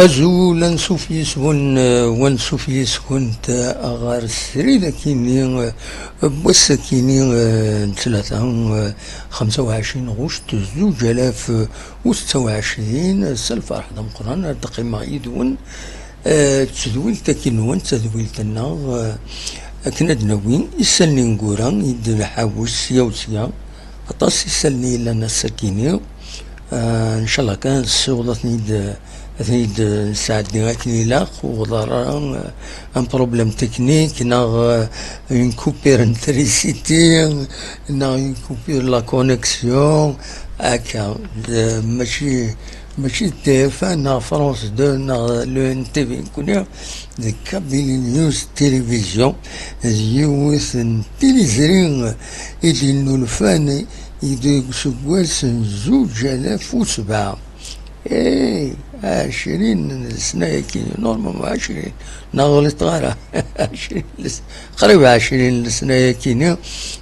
أزول نسوف يسكن ونسوف يسكن أغار السري لكني بس كيني ثلاثة 25 غشت 2026 الفرح دم قران تقيم يدون تدويل تكينون تدويل تنا كنا دناوين يسالني نقورا يد الحاوس يوسيا أطاس يسالني لنا السكيني إن شاء الله كان الصوغلتني ثيد ساعدني غاكني لاق وغضارا ان بروبليم تكنيك ناغ ينكوبير انتريسيتي ناغ ينكوبير لا كونيكسيون هكا ماشي تيفا نا فرونس دو نا لو ان تي في كونيا كابيلي نيوز تيليفزيون يوث تيليزرين اللي نولفاني يدوك سكواس 2007 ايه 20 سنة كي نورمال 20 نغلط غيره 20 قريب 20 سنة كي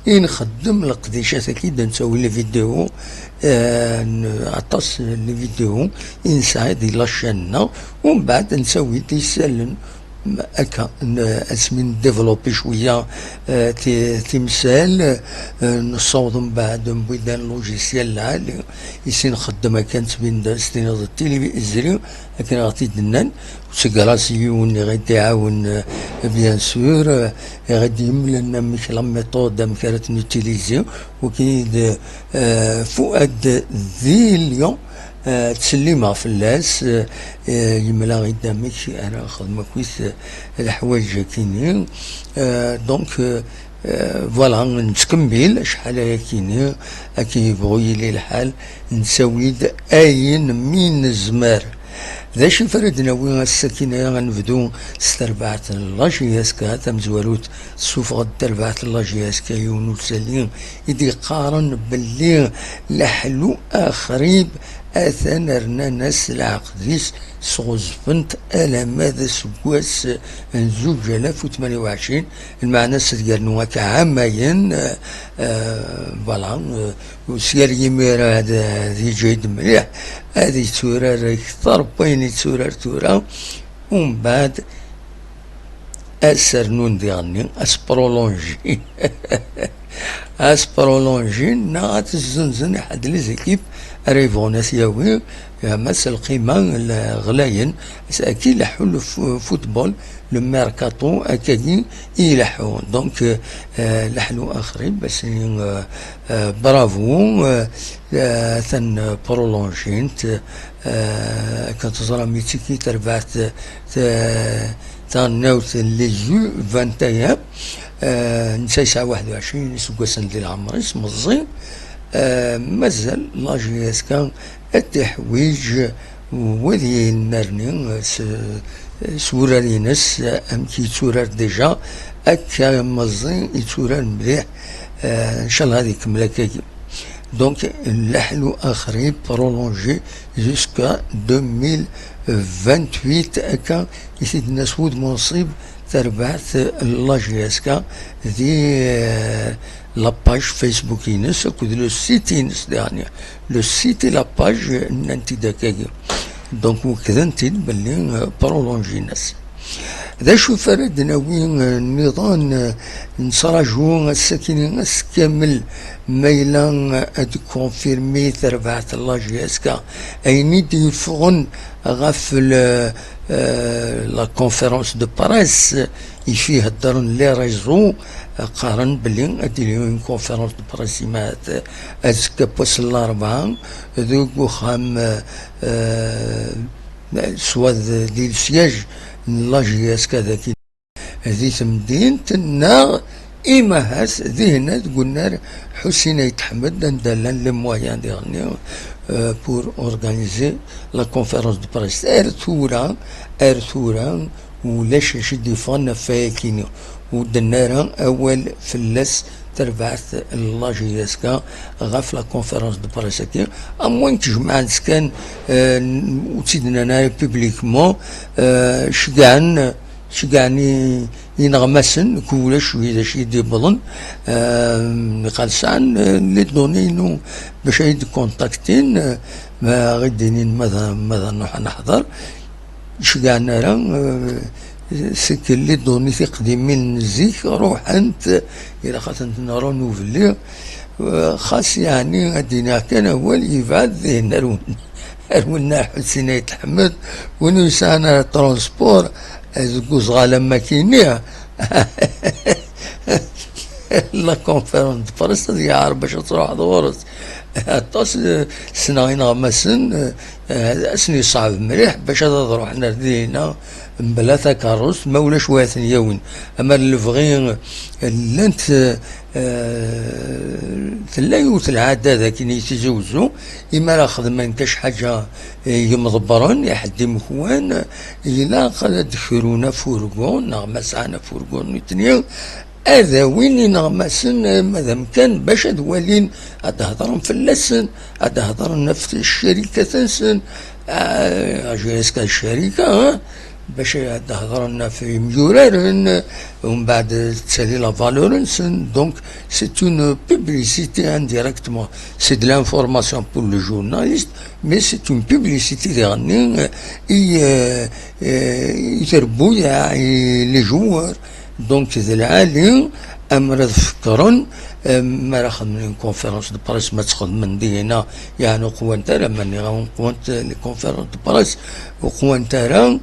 نخدم القديشات اكيد نسوي لي فيديو عطاس لي فيديو نساعد الى الشانة ومن بعد نسوي تيسالن هكا اسمي نديفلوبي شويه تمثال نصوض من بعد بيدان لوجيسيال العالي يسين نخدم كانت بين ستينات التلفزيون لكن غادي دنان سكراسيون اللي غادي يعاون بيان سور غادي يملى لنا مش لا ميثود كانت نوتيليزيو وكاين فؤاد ذي اليوم تسليمها في اللاس يملا قدامك انا خدمه كويس الحوايج كاينين دونك فوالا نتكمل شحال كاينين كيبغوا يلي الحال نسويد اين من الزمار ذا شي فردنا وين السكينه غنبدو ستربعت لاجياسكا تمزوالوت سوف غد تربعت لاجياسكا يونو سليم يدي قارن باللي لحلو اخريب اثنا رنا ناس العقديس صغزفنت الا ماذا سكواس 2028 المعنى ستقرنوا كعامين فوالا وسير يمير هذا جيد مليح هذه تورار اكثر بين تورار ومن بعد اسرنون ديالني اسبرولونجي اسبرولونجي نغات الزنزن حد لي زيكيب ريفون سياوي مس القيمة غلاين أكيد لحو الفوتبول لو ميركاتو أكادي يلحو دونك لحلو آخرين بس برافو ثن برولونجينت كتزرى ميتيكي تربعت تناوت لي جو 21 نسا يسعى 21 سكواسن ديال العمر اسم الزين مازال لاجياسكا التحويج وذي النرني سورارينس ام كي تورار ديجا اكا مزين يتورار مليح ان شاء الله هذيك ملاكاكي دونك لحلو اخرين برولونجي جوسكا 2028 اكا يسيد الناس ود منصيب تربعت لاجياسكا ذي لاباج فيسبوك ينس اكود لو سيت ينس يعني لو سيت لاباج نانتي داكاكي دونك وكذا نتيد باللي برولونجي ناس ذا شو فرد ناويين النظام نصراجو الساكنين كامل ميلان اد كونفيرمي تربعت لاجياسكا ايني دي فغن غاف لا كونفيرونس دو باريس يفيه الدرن لي ريزو قارن بلي ادي اليوم كونفيرونس دو بريس مات ازكا بوس الاربعه ذوك وخام سواد ديال السياج لاجياس كذا كي هذي تمدين تنا إما هاس ذهنا قلنا حسين يتحمد ندلن لي مويان ديالنا بور اورغانيزي لا كونفيرونس دو بريس ارثورا ولاش شدي فانا فاكيني ودنارا اول فلاس تربعت لاجياسكا غاف لا كونفيرونس دو بريس كي اموين تجمع كان وتسيدنا انا بوبليكمون شقعني ينغمسن كولا شويه شي دي بلن قال سان لي دوني باش يد كونتاكتين ما غدينين ماذا نروح نحضر شقعنا راه سك اللي دوني قديمين نزيك روح انت الى خاطر نرى نوفلي خاص يعني ادينا كان هو اللي يبعد ذهن أرونا حسين يتحمد ونسانا ترونسبور زقوز غالا ماكينيا لا كونفيرونس فرصة دي عارف باش تروح دورس طاس سنين غمسن اسني صعب مليح باش تروح نردينا بلا تكرس ما ولاش واثن يوم اما الفغين لانت تلايوت العادة ذاك يتزوجوا اما راه خدمة كاش حاجة يمضبرن يحد مكوان إلا قد دخلونا فورقون نغمسانا فورقون نتنيا هذا وين نغمسن مادام كان باش دوالين هضرن في اللسن هضرن في الشركة تنسن اجيسك الشركة باش هضرنا في ميورارن ومن بعد تسالي لا فالورنسن دونك سي اون بوبليسيتي انديريكتمون سي دو لانفورماسيون بور لو جورناليست مي سي اون بوبليسيتي ديغني يتربو لي جوار دونك ذا العالي امر فكرن ما راه خدمين كونفيرونس دو بريس ما تخدم من دي هنا يعني قوة نتاعها ماني غا قوانت لي كونفيرونس دو بريس وقوة نتاعها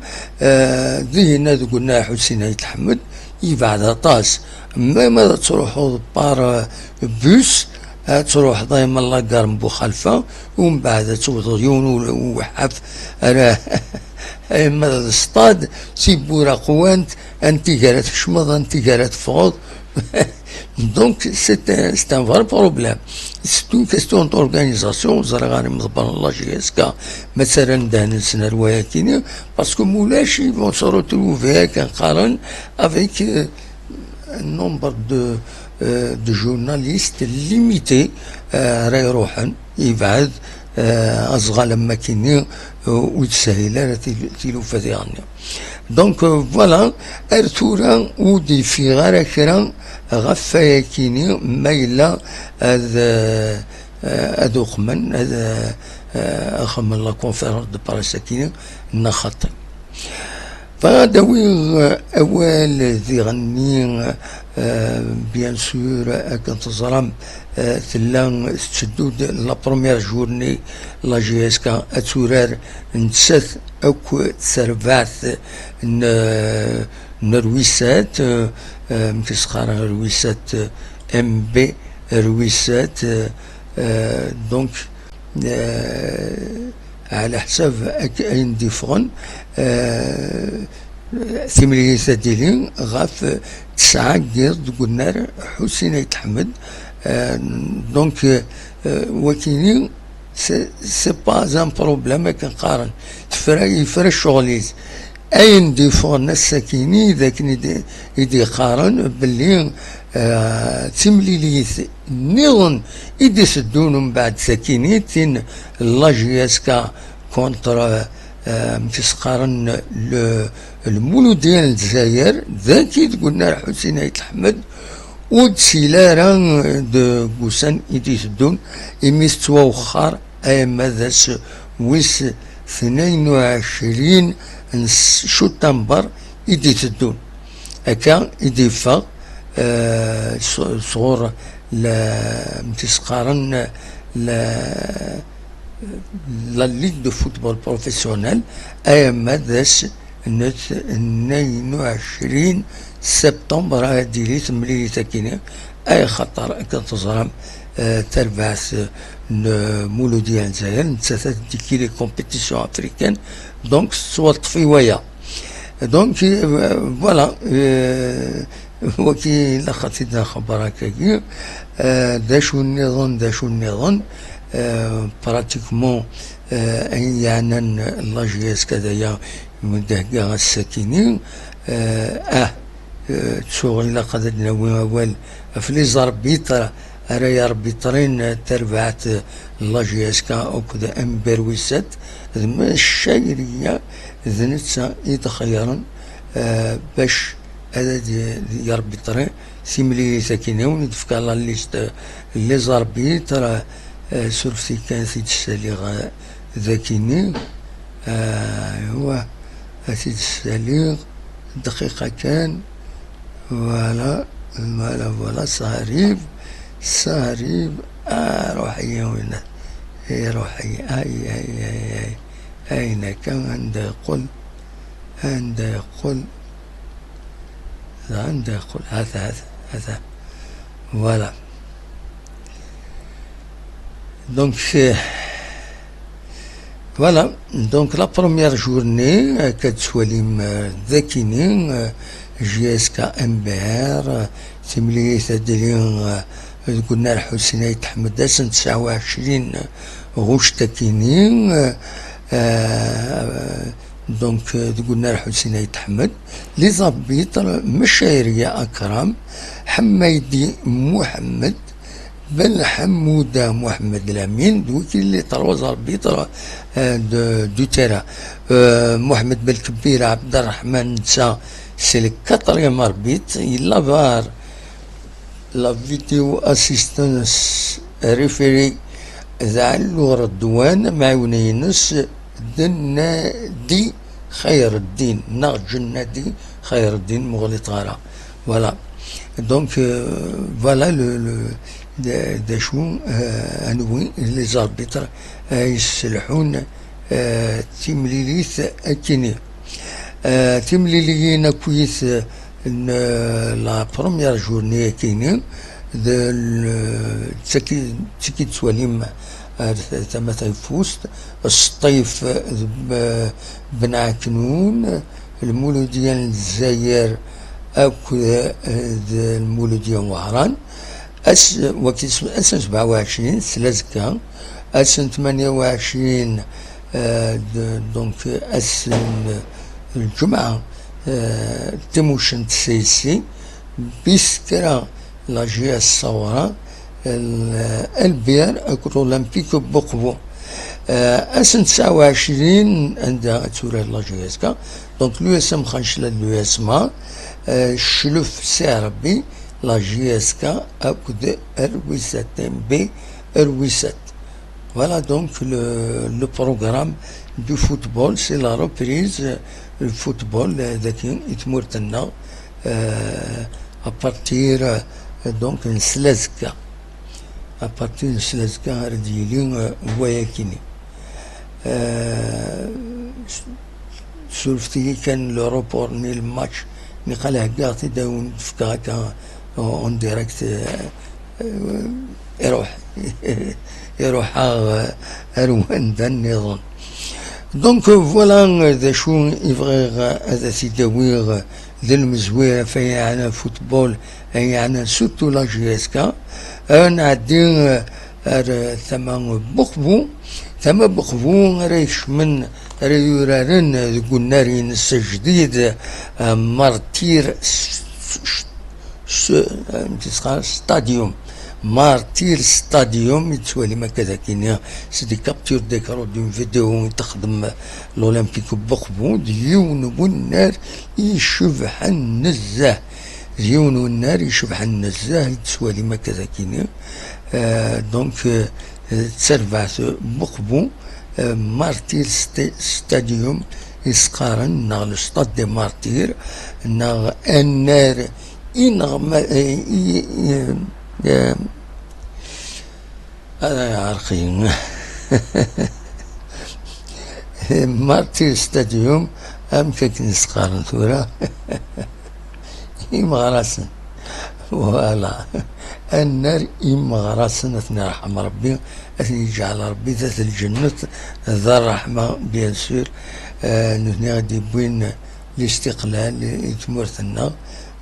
دي هنا قلنا حسين يتحمد يبعد طاس ما تروحوا بار بوس تروح دايما لاكار مبو خلفه ومن بعد توض عيون وحف راه ماذا الصطاد سيبورا قوانت انت قالت حشمض انت قالت فوض Donc c'est un vrai problème. C'est une question d'organisation. زرغاني مضبر الله جيسكا مثلا دهن السنة رواياتيني باسكو مولاش يفون سو روتروفي كنقارن افيك نومبر دو جورناليست ليميتي راه يروحن يبعد اصغى لما كيني ويتسهل تيلوفا ديالنا دونك فوالا ارتورا ودي في غير كرا غفايا كيني مايلا هذا خمن هذا خمن لا كونفيرونس دو باريس كيني نخطي فهذا وين اول ذي غني بيان سور كنت تزرم تلا تشدود لا بروميير جورني لا جي اس كا اتورار نتسات اوك تسربعث نرويسات مكسخار رويسات ام بي رويسات دونك على حساب اين ديفرون ثمانية ديالين غاف 9 قرد قلنا حسين يتحمد دونك وكيني سي با ان بروبليم كنقارن يفرا الشغليز اين ديفون ناس ساكيني ذاك يدي قارن باللي تمليليث نيضن يدي سدون من بعد ساكينيتين لا جي اس كا كونتر متسقارن المولو ديال الجزائر ذاكي قلنا حسين يتحمد ودسيلارا دو قوسان يدي سدون إميس توخر أي ماذا ويس 22 شتنبر يدي سدون هكا يدي فا صغور متسقارن لا ليغ دو فوتبول بروفيسيونيل أي ماذا 22 سبتمبر هادي لي تملي تاكيني اي خطر كتزرم تربعث مولو ديال الجزائر نتسات ديكي لي كومبيتيسيون افريكان دونك صوت في ويا دونك فوالا وكي لخطينا خبر هكاكي داشو النظام براتيكمون يعني لا جي اس كذايا من دهكا الساكنين تشغل قد نوي اول في لي زاربيتر راهي ربيترين تربعت لا جي اس كا او كذا امبرويسات الشايريه ذنتسا يتخيرن باش هذا دي ربيترين سيملي ساكنون يدفك على ليست لي زاربيتر سورفتي كان في تسالي ذاكيني هو أسيد السليغ دقيقة كان. فوالا فوالا صهريب روحي وين روحي أي أين كان عنده يقول هذا فوالا. دونك فوالا دونك لا بروميير جورني كتسواليم ذاكينين جي اس كا ام بي ار تمليت ديالي قلنا الحسين تحمد سنة 29 غوش تاكينين. دونك قلنا الحسين تحمد لي زابيط مشايرية أكرم حميدي محمد بن حمودة محمد الأمين دوكي اللي طروز البيطرة دو تيرا محمد بالكبير عبد الرحمن نسا سي لي كاتريام اربيت يلا بار لا فيديو اسيستانس ريفيري ذا اللغة الدوان معاونينس دي خير الدين جنادي خير الدين مغلي طارة. فوالا دونك فوالا دا شو انوي لي زاربيتر يسلحون تيمليليث اكيني تيمليليين كويس لا بروميير جورني كيني تسكي تسواليم ثم تيفوست السطيف بن عكنون المولوديان الجزائر أكو المولوديان وهران وقت أسن 27 سلازكا أسن 28 دونك أسن الجمعة تيموشن تسيسي بيسكرا لاجيا الصورة البير أكو أولمبيك بوقبو أسن 29 عندها تورا لاجياسكا دونك لو اسم خنشلا لو اسما شلوف سيربي لا جي اس كا أكد R87 B R87. Voilà donc le programme du football, c'est la reprise du football ذاك يتمرتنا à partir donc من سلازكا à partir من سلازكا رديلين وياكيني. سولفتي كان لوروبور ني الماتش نقالها قاعد داون فكاكا اون ديريكت يروح اروان ذا النظام. دونك فوالا ذا شو يبغي هذا تداوير ذا المزوير فيعنا فوتبول يعني سوتو لا جي اس كا نعدي ثم بخبو ريش من ريورارن قلنارين السجديد مارتير ستاديوم مارتير ستاديوم يتسوالي ما كذا كينا سيدي كابتور ديكارو دون فيديو تخدم الاولمبيك بخبو ديون والنار يشبح النزاه ديون والنار يشبح النزاه يتسوالي ما كذا كينا. دونك تسربعت بخبو مارتير ستاديوم يسقارن ناغ ستاد دي مارتير ناغ النار أنا عارقين مارتير ستاديوم أمكن نسقارن ثورة إمغراسن فوالا النار إمغراسن أثني رحم ربي أثني يجعل ربي ذات الجنة ذا الرحمة بيان سور. نثني غادي بوين الاستقلال يتمرثنا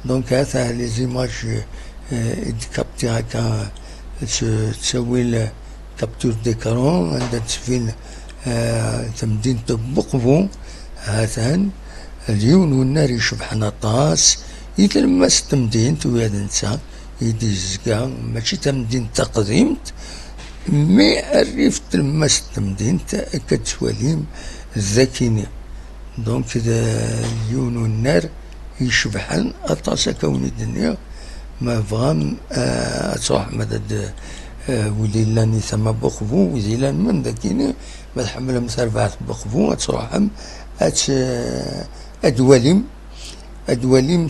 دونك هذا لي زيماج كابتي هكا تسوي كابتور ديكرون عندها تسفين تمدينة بقبو هاتان اليون والنار يشبحنا طاس يتلمس تمدين وياد نسا يدي الزكا ماشي تمدين تقديمت مي عرفت تلمس تمدين كتسواليم الذاكيني. دونك اليون والنار يشبحن أطاس كوني الدنيا ما فغام تروح مدد وليلاني ثم بخفو وزيلان من ذاكيني ما تحملهم سربعت بخفو تروحهم ادواليم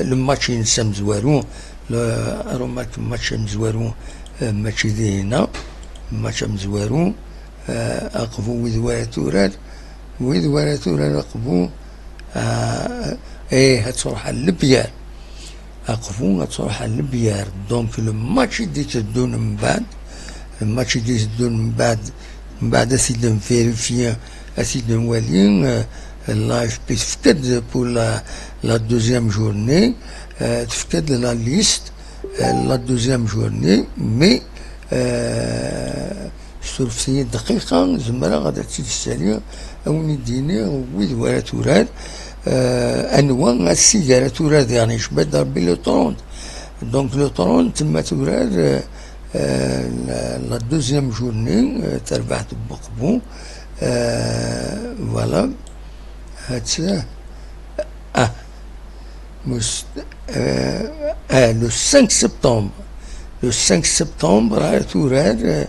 الماتش ينسى مزوارو روماك ماتش مزوارو ماتش دينا ماتش مزوارو اقفو وذ وراتورال اقفو هتروح للبيار اقفو هتروح للبيار. دونك الماتش دي تدون من بعد اسيد نفيريفيا اسيد نوالي اللايف بي تفكد بور لا دوزيام جورني تفكد لا ليست لا دوزيام جورني مي سولفتي دقيقة زمرا غادا تسالي او نديني ويد ولا توراد انواع السيجارة توراد يعني شبه ربي لو طرون. دونك لو طرون تما توراد لا دوزيام جورني تربحت بقبو فوالا هاتسا لو 5 سبتمبر لو 5 سبتمبر توراد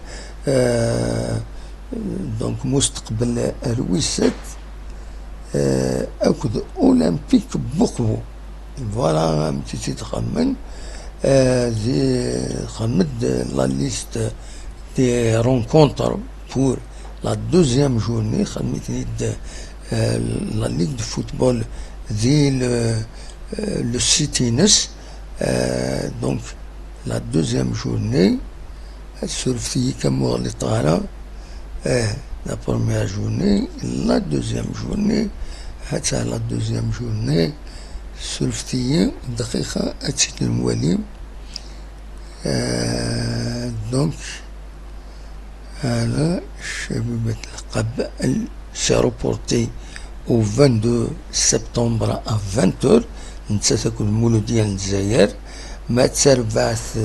دونك مستقبل رويسات اكد اولمبيك بقبو. فوالا متيتي تخمن زي خمد لا ليست دي رونكونتر بور لا دوزيام جورني خميتني لا ليغ دو فوتبول دي لو سيتينس. دونك لا دوزيام جورني سولفتي كمو اللي طالع لا بروميير جورني لا دوزيام جورني حتى لا دوزيام جورني سولفتي دقيقة أتيت الموالي. دونك على شبيبة القب سي روبورتي au 22 سبتمبر à 20h نتا تاكل المولو ديال الجزائر ما تربعث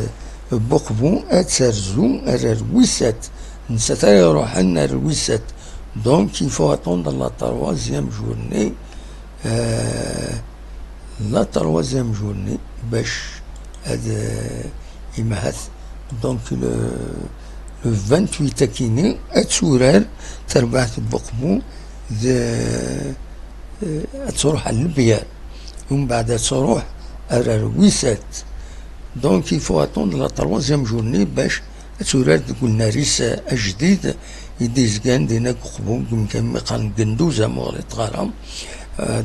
بقبو اترزو رويسات نتا تا يروح لنا رويسات. دونك يفو اتوندر لا تروازيام جورني لا تروازيام جورني باش هاد يمهث. دونك لو 28 تاكيني اتسورار تربعث بقبو تروح على البيار ومن بعد تروح على رويسات. دونك يفو اتوند لا تروازيام جورني باش توراد قلنا ريسا جديد يديز كان دينا قبو كان مقال قندوزة مغلي تغارم.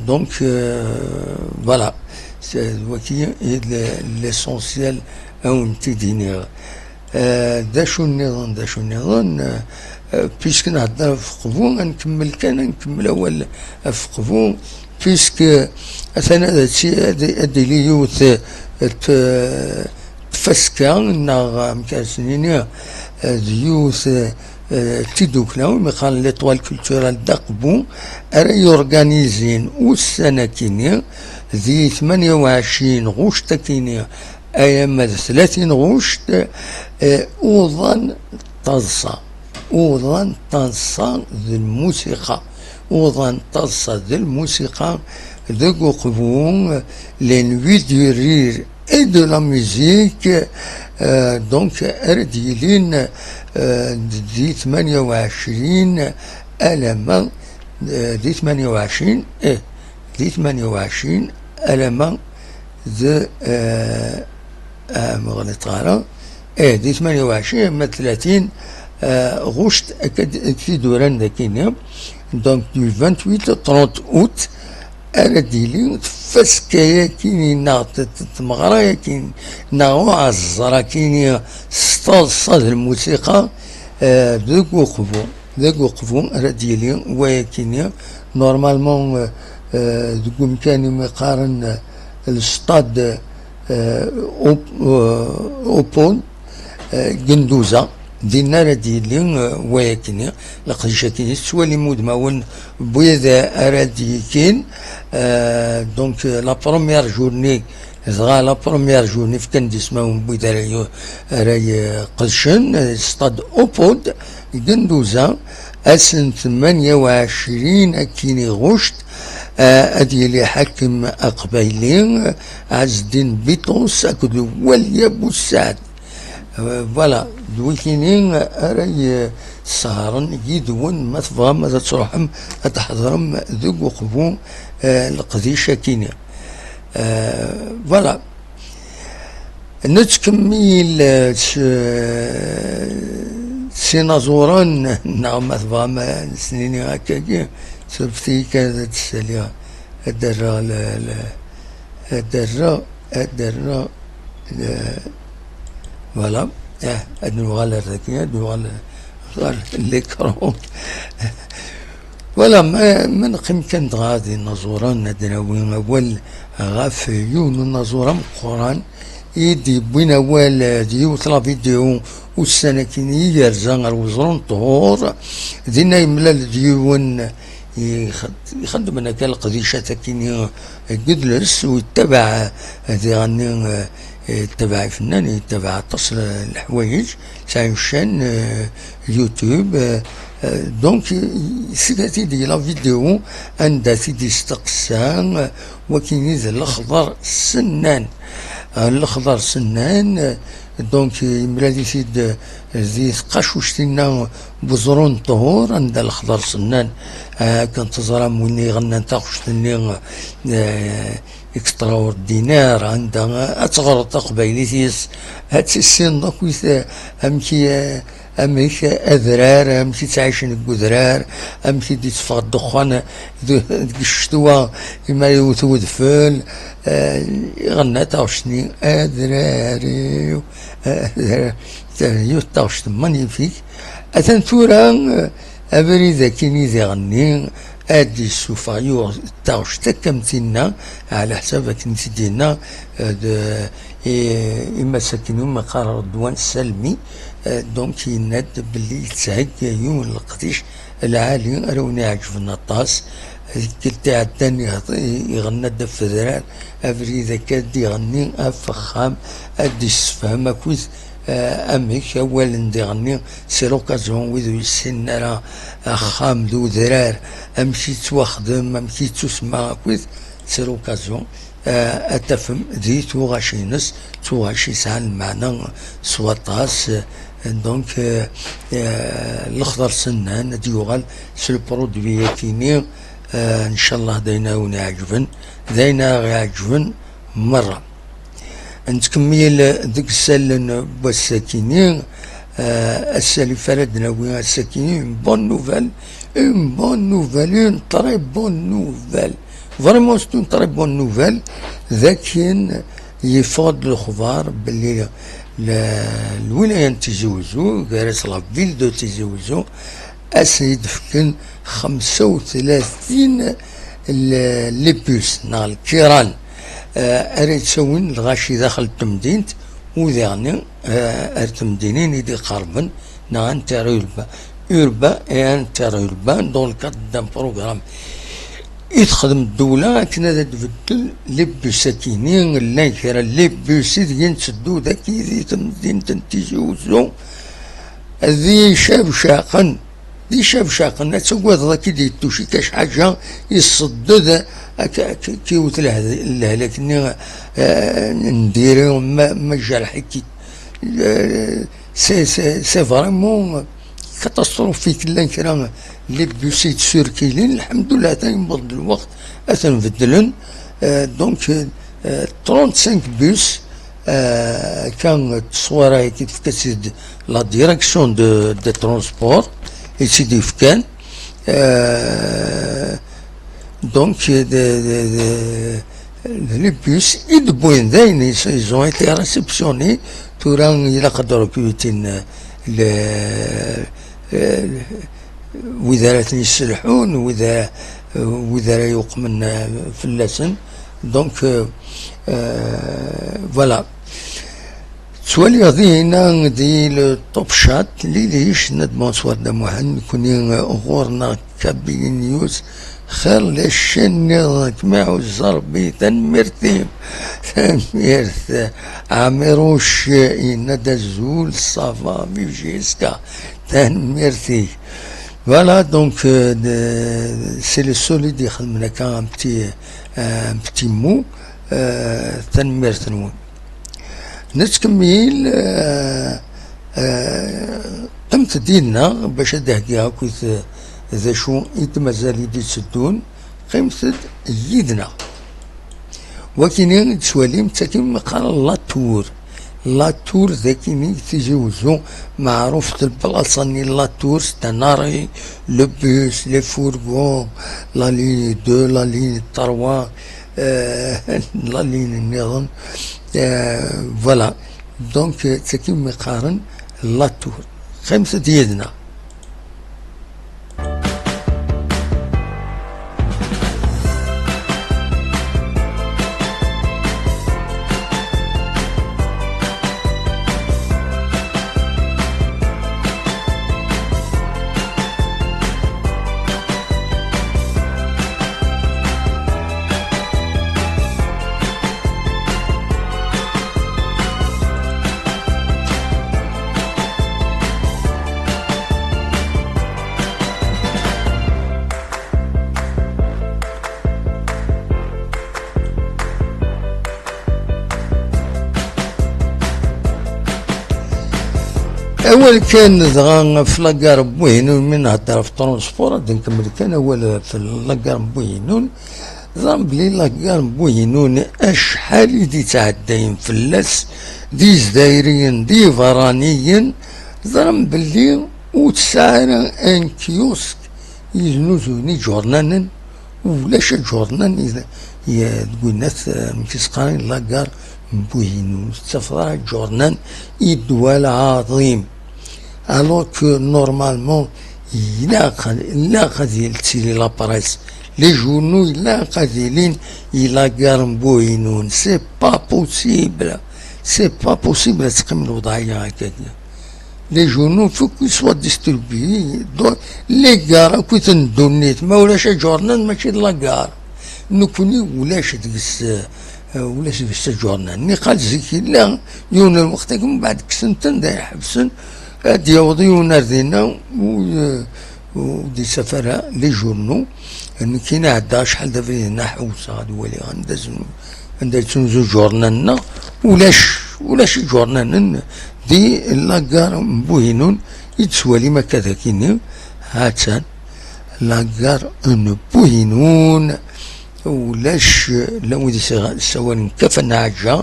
دونك فوالا وكي ليسونسيال او نتي دينيغ دا شو النظام بيسك نهضر في قبو نكمل اول في قبو بيسك اثنا هادي لي يوث تفسكا نا مكاسنين يوث تيدوكلا مقال ليطوال كولتورال دا قبو راه يورغانيزين والسنة كينيا ذي 28 غشت كينيا ايام 30 غشت اوضن طنصة ذي الموسيقى ذي الموسيقى ذو قبون لنوي دو رير اي دو لا ميوزيك. دونك ارديلين دي 28 ألما دي 28 ألما ذو مغلط غالا دي 28 اما 30 غشت في دوران داكينيا. دونك دو 28 30 اوت ارديلي فاسكايا كيني ناغ تمغرايا كيني ناغو عزرا كيني ستالصاد الموسيقى ذوك وقفو ارديلي ويا كيني نورمالمون ذوك مكاني مقارن الستاد اوبون قندوزة دينا رديلي ويا كيني لقديشا كيني سوالي مودماون بويا أرادي كين. دونك لا بروميير جورني زغا لا بروميير جورني في كان ديسماون بويا راي قدشن ستاد اوبود قندوزة اسن 28 كيني غشت ادي لي حاكم اقبايلي عز الدين بيطونس اكد واليا بوسعد. فوالا دويثيني راي سهرن يدون ما تبغى ما تروحم تحضرم ذوق وقبو القديشة كيني فوالا نتكمل سينازوران نعم ما تبغى ما سنيني هكاكي سرفتي كذا تساليها الدرا الدرا فوالا اللغة الذكية اللغة الإلكترون ولا ما نقيم كان غادي نزوران ندناوين أول غاف يون نزوران القرآن يدي بين أول ديو طلا فيديو والسنة كيني يرزان الوزرون طهور دينا يملا ديون يخدم انا كان القديشة كيني قدلس ويتبع هذي غني يتبع فنان يتبع تصل الحوايج سايمشان يوتيوب دونك سيداتي دي لا فيديو عندها تيدي استقسام وكاين ذا الاخضر سنان الاخضر سنان دونك يملادي سيد زي قاشوشتينا بزرون طهور عند الاخضر سنان كانت تزرم ويني غنى تاخشتني اكسترا اوردينير عندها اتغرط قبيليتيس هاتسي السن دوكويث امكي اميك اذرار امكي تعيشن القذرار امكي دي تفغ الدخان الشتوى اما يوثو دفل غنى تاوشني اذراري يوتاوش مانيفيك اثن ثورا ابريد كيني ذي غني ادي السوفا يو تاوش تكمتينا على حسابك نسيتينا اما ساكنين مقر رضوان السلمي دونك يناد باللي يتسهق يون القديش العالي روني عجبنا الطاس قلت عداني يغنى دف ذرار افريد كاد يغني افخام ادي السفهم كويس اميك اولا دي غني سي لوكازيون ويدو يسن راه خام ذو ذرار امشي تواخدم امشي تسمع كويس سي لوكازيون اتفهم ذي توغاشينس توغاشي ساعة المعنى سواطاس دونك الاخضر سنان ديوغال سي البرودوي كيني ان شاء الله دينا ونعجبن دينا يعجبن مره نتكمل ذيك السال والساكنين السالي فردنا وين الساكنين بون نوفال اون تري بون نوفال فريمون سي اون تري بون نوفال ذاكين يفضل الخبار باللي الولاية تيزي وزو كارس لا فيل دو تيزي وزو اسيد فكن 35 لي بوس نا الكيران اريد تسوين الغاشي داخل التمدينت وذاني التمدينين يدي قربا نا انتر يوربا انتر يوربا دون الكاد دان بروغرام يتخدم الدولة كنا تبدل لي بوساكينين اللي كرا لي بوسيت ينسدو ذاك يدي تمدين تنتيجي وزو ذي شابشاقا دي شابشاقا نتسوى ذاك يدي توشي كاش حاجة يصدد كيوت له لكني نديرو ما جرحي كي سي فريمون كاتاستروفيك لا كرا لي بوسيت سيركيلين الحمد لله تنبض الوقت اتنبدلن دونك 35 بوس كان تصويره كي تفكسد لا ديريكسيون دو ترونسبور اي سيدي فكان donc les bus ils ils ont été réceptionnés pour il a قدروا كيوتين وإذا يسلحون وإذا يقمن في اللسن دونك فوالا سوالي غادينا دي الطوب شات اللي ليش ندمون سوارنا موحن كوني غورنا كابي نيوز خير للشن كماعو الزربي تنمرتيم تنمرت عامروش ندى الزول صافا ميجيسكا تنمرتي فوالا دونك سي لو سوليد يخدمنا كان ان بتي مو تنمرت نون نتكمل قمت ديالنا باش هكا كويت ذا شو مازال يدي تسدون قمت يدنا وكاين تسواليم تاكين قال لا تور ذاكيني تيجوزو معروف البلاصه ني لا تور ستاناري لو بوس لي فورغون لا لين 2 لا لين 3 لا لين نظن فوالا دونك تاكين مقارن لا تور خمسة ديالنا. اول كان دغا في لاكار بوهنون من هضر في ترونسبور غادي نكمل كان اول في لاكار بوهنون ظن بلي لاكار بوهنون اشحال يدي تعداين فلاس دي زدايريين دي فرانيين ظن بلي وتسعر ان كيوسك يزنوزوني جورنان ولاش جورنان اذا تقول ناس مكسقارين لاكار بوهنون تفضل جورنان يدوال عظيم alors que normalement il a قاديل لا بريس لي جورنو il قاديلين الى كارمبوينون سي با بوسيبل تقيم الوضعيه هكاك لي جورنو فو كي سوا ديستريبيي دو لي كار كي تندونيت ما ولاش جورنال ماشي لاكار نكوني ولاش ديك جورنال ني قال زيكي لا يون الوقت من بعد كسنتن دا يحبسن هاد يوضيون ردينا ودي سفرها لي جورنو ان كاين عندها شحال دابا هنا حوسه هاد هو اللي عندها تنزو جورنالنا ولاش جورنال دي لاكار بوهنون يتسوالي ما كذا كيني هاتان لاكار ان بوهنون ولاش لو دي سوالي كفنا عجا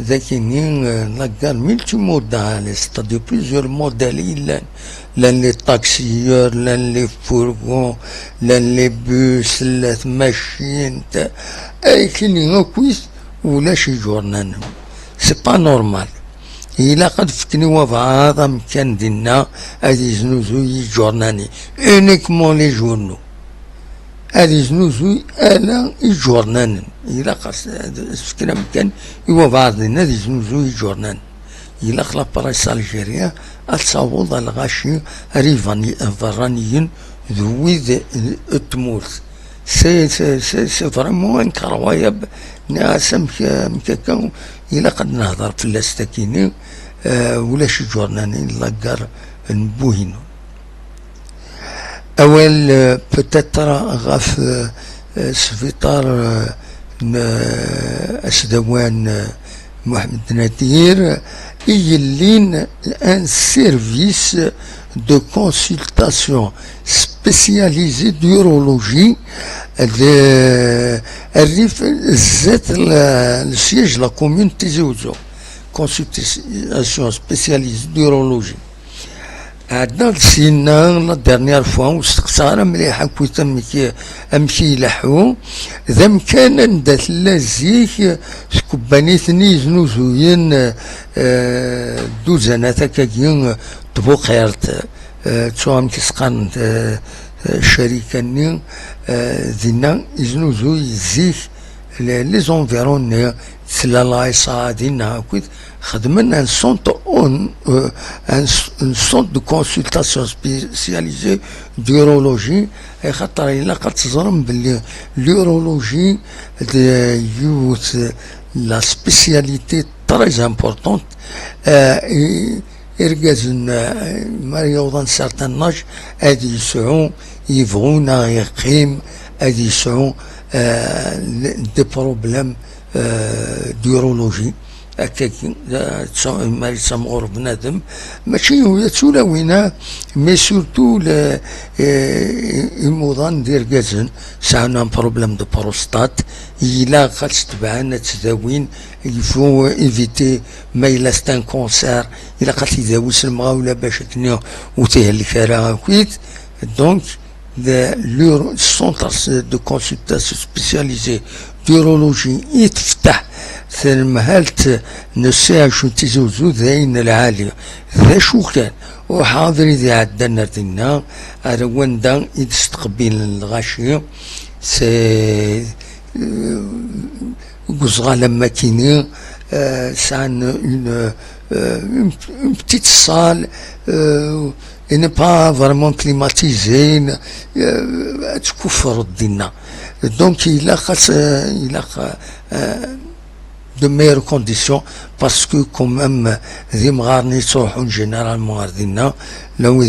ذاكينين لاكار ملتي مودال ستاديو بليزيور موديل لان لي طاكسيور لان لي فورغون لان لي بوس لان ماشين اي كاينين كويس ولا شي جورنان سي با نورمال إلا قد فكني وفا مكان دينا هادي زنوزوي جورناني اونيكمون لي جورنو هادي زنوزوي انا جورنان إلا قد فكنا مكان يوفا دينا هادي زنوزوي جورنان إلا خلا برايس الجيريا اتصاوض الغاشي ريفانيين ذوي التمورث سي فريمون ان كروايب ناس مكاكا إلا قد نهضر في اللاستاكيني ولا شي جورناني لاكار نبوهينو أول بتاتر غاف سفيطار أسدوان محمد نادير يلين ان سيرفيس de consultation spécialisée d'urologie الريف ذات السياج لا كومون تيزوزو consultation spécialisée d'urologie عندنا سينا لا ديرنيير فوا واستقصار مليحة كويت امشي يلحو ذا مكان دات لازيك سكبانيتني زنوزوين دوزانات هكاكين طبوقيرت تسوام كيسقان شركة دينا يزنوزو يزيك لي زونفيرون تسلا لايصا دينا كويت خدمنا ان سونت دو كونسلطاسيون سبيسياليزي ديورولوجي خاطر الا قد تزرم باللي اليورولوجي يوث لا سبيسياليتي تري امبورطونت إرجازن ما يوضن سارتان ناج أدي يسعون يبغونا يقيم أدي يسعون دي بروبلام ديورولوجي هكاكي ما يسمغور بنادم ماشي هو تولوينا مي سورتو الموضان ديال كازن ساعنا بروبليم دو بروستات إلا خاص تبعنا تداوين يفو ايفيتي ما إلا ستان كونسير إلا خاص يداوس المغاولة باش تنيو وتهلك راه كويت دونك le centre de consultation spécialisé d'urologie يتفتح في المهالة نساعشو تزوزو ذاين العالية ذا شو كان وحاضر إذا عدنا دينا أروان يستقبل الغاشية سي قصغا لما كيني سان une petite salle et n'est pas vraiment climatisée تكفر دينا donc il a de meilleures conditions parce que quand même ذي مغارني تروحون جينيرالمون غاردينا لو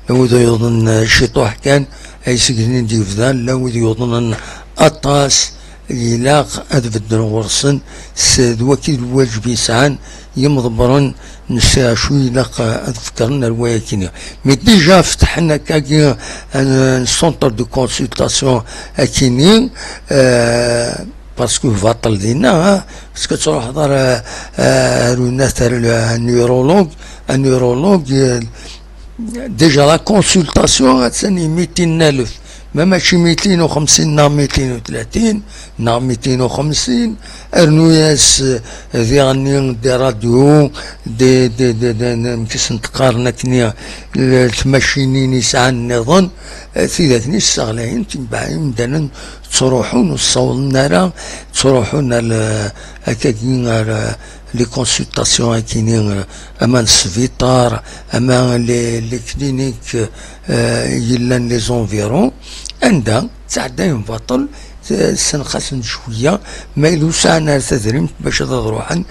يظن شطوح كان اي سكنين ديفدان لو يظن اطاس يلاق أدفدن ورسن سدوكي الواجب يسعان يمضبرن نساء شو يلاق أذكرنا الوايكيني مي ديجا فتحنا كاكي سونتر دو كونسلتاسيون أكيني باسكو فاطل دينا باسكو تروح دار رونات النيورولوج ديجا لا كونسلتاسيون تسني 200,000 ما ماشي 250 نا 230 نا 250 ارنوياس ذي غني دي راديو دي مكس نتقارن كنيا الماشينين يسعى النظام ثلاثني الصغلاين تنبعين مدانا تروحون الصول نارا تروحون هكاكين لي كونسلتاسيون هكيني امان السبيطار امان لي كلينيك يلان لي زونفيرون عندها تعدى ينبطل سنخسن شويه ما يلوسعنا تدريم باش تروحن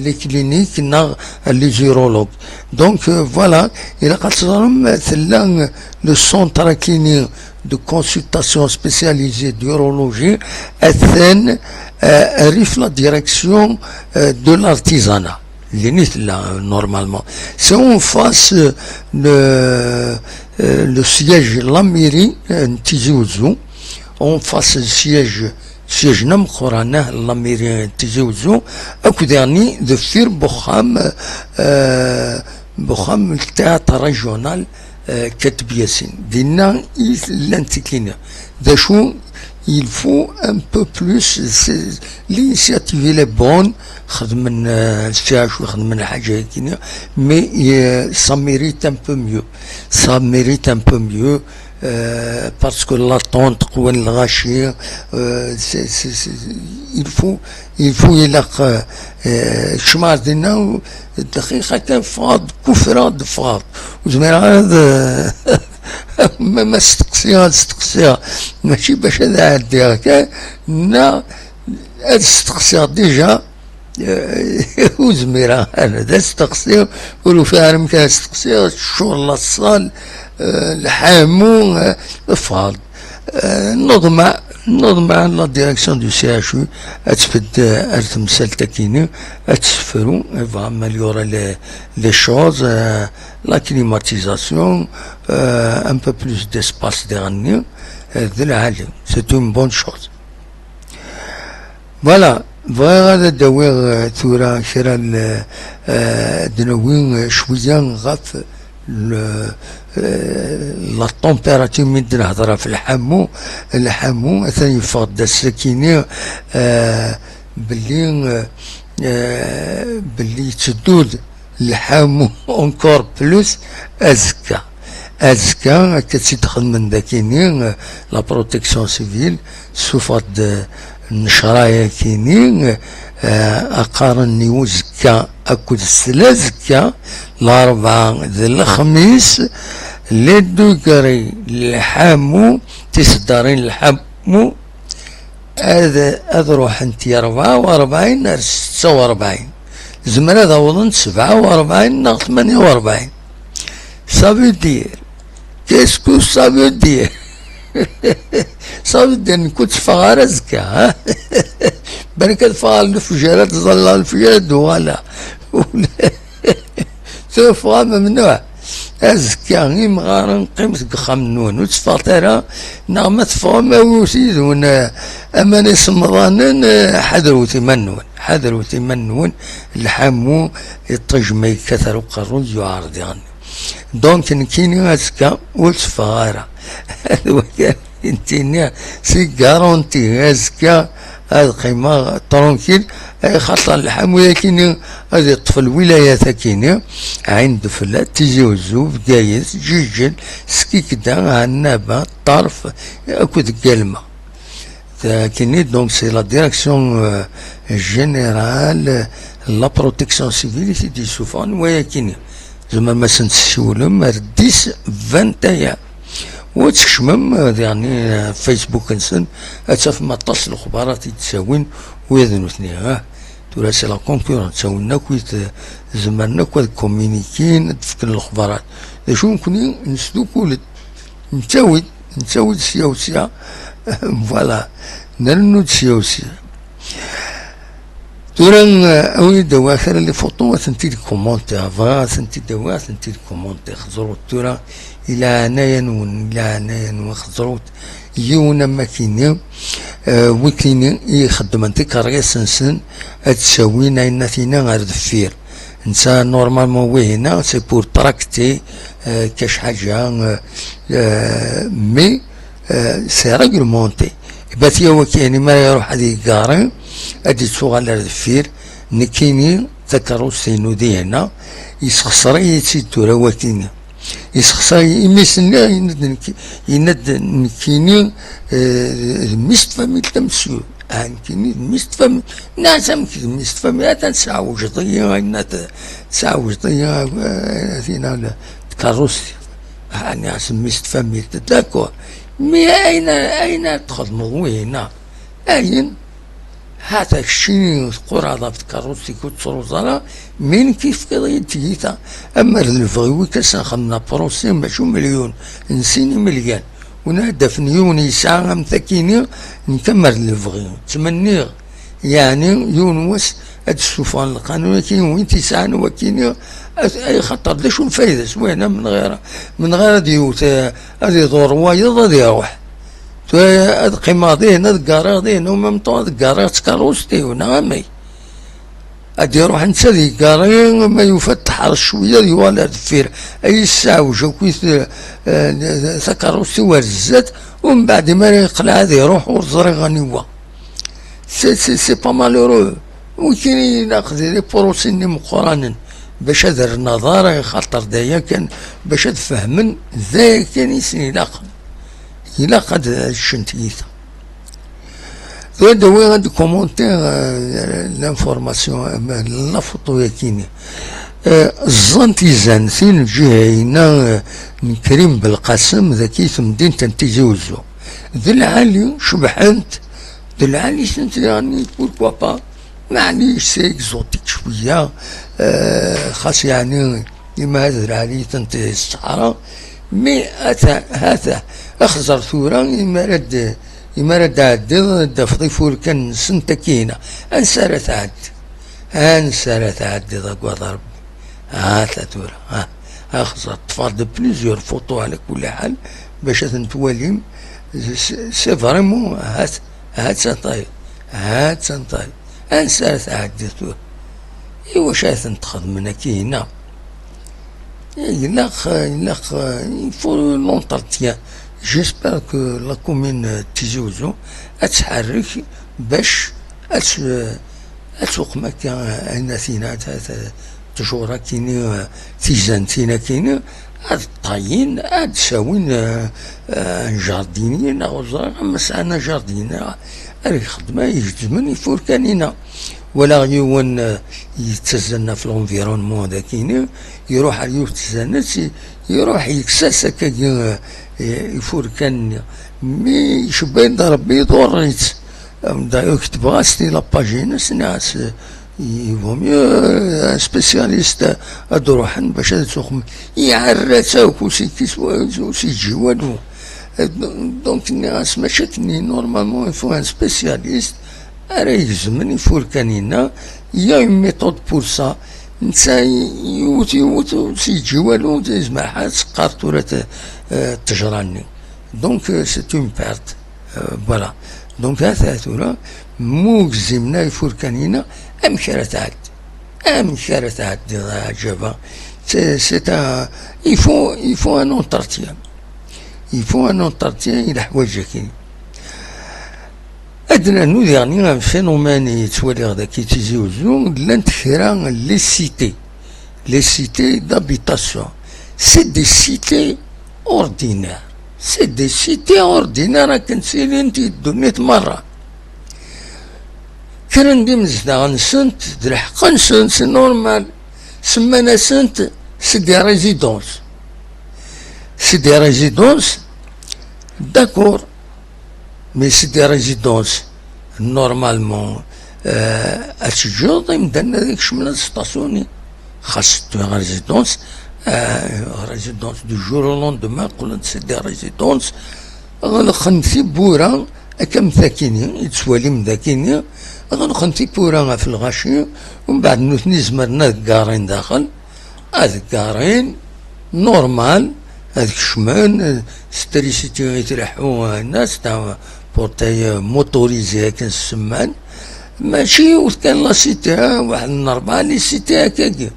لي كلينيك نا لي جيرولوج دونك فوالا الى قد تظلم ثلا لو سونتر كلينيك de consultation spécialisée d'urologie الثان arrive la direction de l'artisanat là normalement c'est en face le siège la mairie تيزوزو en face le siège نمخورانه la mairie تيزوزو اكو داني دفير بخام التياتر ريجونال كتب ياسين دينا لانتيكينا دا شو il faut un peu plus l'initiative elle est bonne خدمن الشاش وخدمن حاجه كينا mais ça mérite un peu mieux parce que l'attente قوان الغاشيه il faut يلق شمار دينا الدقيقه كان فاض كفره دفاض وزمير هذا ما استقصيها ماشي باش هذا عندي هكا نا استقصيها ديجا وزميرة انا استقصيها ولو فيها مكان استقصيها الشغل الصال الحامو فاض نظم لا ديريكسيون دو سي اش او اتفد ارتمسال تاكيني اتسفرو va améliorer les choses la climatisation un peu plus d'espace dernier c'est une bonne chose voilà هذا داوير ثورة شرا دنوين شوية غاف لا طومبيراتور من نهضرها في الحمو ثاني فقد السكينة باللي تدود الحمو اونكور بلوس أزكا كتدخل من ذاكيني لا بروتيكسيون سيفيل سوفاد النشرايا كينين أقارني وزكا أكد الثلاثكا الأربعة ذي الخميس للدوكري الحامو تصدرين الحمو هذا روح انتي 44 نار 46 زمن هذا وضن 47 نار 48 ça veut dire qu'est-ce que ça veut dire ça veut dire كنت فغار أزكا بركة فال الفجارات ظل الفجارات ولا سوف ممنوع أزكى غير مغارن قيمة خمنون وتفاطرة نغمة فغم وسيدون أمان يسمضانن حذروا تمنون الحمو الطجمي كثر وقرود يعارضان دونك نكيني أزكى وتفغارة هذا وكان انتيني سي غارونتي أزكى هذا قيمة ترونكيل خاطر الحمو لكن هذه الطفل ولايات كيني عند فلات تيجي وزوف قايس جيجل سكيك دا عنابة طرف اكود كلمة كيني دونك سي لا ديريكسيون جينيرال لا بروتيكسيون سيفيل دي سوفان ويا كيني زعما ما سنسولم رديس 21 وتكشمم يعني فيسبوك نسن اتشاف ما تصل الخبارات يتساوين ويذنو ثنيها تراسي لا كونكورون تساوينا كويت زماننا كويت كومينيكين تفكر الخبارات شو نكوني نسلو كولد نتاويد سياوسيا فوالا نرنو سياوسيا توران اوي دواخر اللي فوطو ثنتي كومونتي افا ثنتي دوا ثنتي كومونتي خزرو تورا الى عنايا وخزروت يونا ماكيني وكيني يخدم انت كارغي سنسن اتساوينا يناثينا غير دفير نسا نورمالمون وهنا سي بور تراكتي كاش حاجه مي سي ريغلمونتي باتيا وكيني ما يروح هذه كاري ادي تسوغ على دفير نكيني تكروسينو دي هنا يسخسري يتسيتو راه وكيني يسخسر يمسنا يند نكيني ميست فامي تمسيو كيني ميست فامي ناسم ميست فامي تسعة وجدية تسعة وجدية فينا كاروسي ناس ميست فامي داكور مي أين تخدموا هنا أين هذا الشيء قرادة كاروسي كتروزالا من كيف قضية تيتا أما الفغيوي كساخمنا بروسي ماشو مليون نسيني مليان ونهدف نيون يسعى مثكيني نكمل الفغيو تمنيغ يعني يونوس هاد السوفان القانوني كاين وين تسعى وكيني اي خطر لا شو الفايدة سوينا من غير ديوت هادي دور وايض غادي يروح هاد قيماضي هنا دكاراضي هنا ومام طون دكارا تكاروستي ونعمي ادي يروح نتا ديكاري ما يفتح على شويه يوالد فير اي الساعه وجا كويس تكاروستي ورزات ومن بعد ما يقلع هذا يروح ورزري غنيوا سي با مالورو وكاين ناخذ لي بروسيني مقارنين باش هذا النظاره خاطر دايا كان باش تفهمن ذا كان يسني لاقن إلا قد الشنتيث هذا وين غادي كومونتير لانفورماسيون لا فوتو ياكيني الزنتيزان سين جهينا كريم بالقاسم ذاكي في مدينة تيجي وزو ذي العالي شبحنت ذي العالي سنت يعني بوركوا با معليش سي اكزوتيك شوية خاص يعني لما هذا العالي تنتهي الصحراء مي هذا اخزر ثورا يمرد عدد فضي فوركان سنتكينة انسارة تعدي ذاك وضرب هاتا ثورا اخزر تفرض بليزيور فوتو على كل حال باش تنتواليم سي فريمون هات سنطاي انسارة تعدي ثورا ايوا شايف نتخدم من كينا il faut l'entretien. J'espère que la commune Tizi Ouzou تتحرك باش تسوق مكان الناثينات تجورا كاينين تيزانتينا كاينين هاد الطايين هاد تساوين جاردينيين غوزرا مسعنا جاردينا هاد الخدمة يجدمن يفور كانينا ولا يون يتزلنا في الانفيرونمون هذا كاين يروح يتزنت يروح يكسس هكا يفور كان مي شبان ربي ضريت دايوك تبغى ستي لاباجين ناس يفهم سبيسياليست ادروحن باش تسوق يعرتاك وسي وسي جوادو دونك الناس ماشي نورمالمون يفو ان سبيسياليست راه يجزمن يفوركانينا يا اون ميثود بور سا نتا يوت سيجي والو تجمعها تسقط ولا تجراني دونك سي اون بيرت فوالا دونك هذا ثورة موجزمنا يفوركانينا امشي تعد امشي تعد عجبا سي يفو ان اونترتيان يفو ان اونترتيان الى حوايج كاين أدنى نو ديغني فينومين يتوالي غدا كي تيزي وزو لانت كرا لي سيتي دابيتاسيون سي دي سيتي اوردينير سي دي سيتي اوردينير راك نسيلين تيدونيت مرة كان ندي مزدا نسنت دلحق نسنت سي نورمال سمانا سنت سي دي ريزيدونس داكور مي سي دي ريزيدونس نورمالمون اتشجوض يمدنا ديك شمنا ستاسيوني خاص ريزيدونس ريزيدونس دو جور او لوندومان قلنا سي دي ريزيدونس غنخن في بورا كم ثاكيني يتسوالي مذاكيني غنخن في بورا في الغاشي ومن بعد نوثني زمرنا كارين داخل هذاك كارين نورمال هذيك شمان ستريسيتي يتريحو الناس تاع بورتاي موتوريزي هكا السمان ماشي وكان لا سيتي واحد الأربعة لي سيتي هكاكي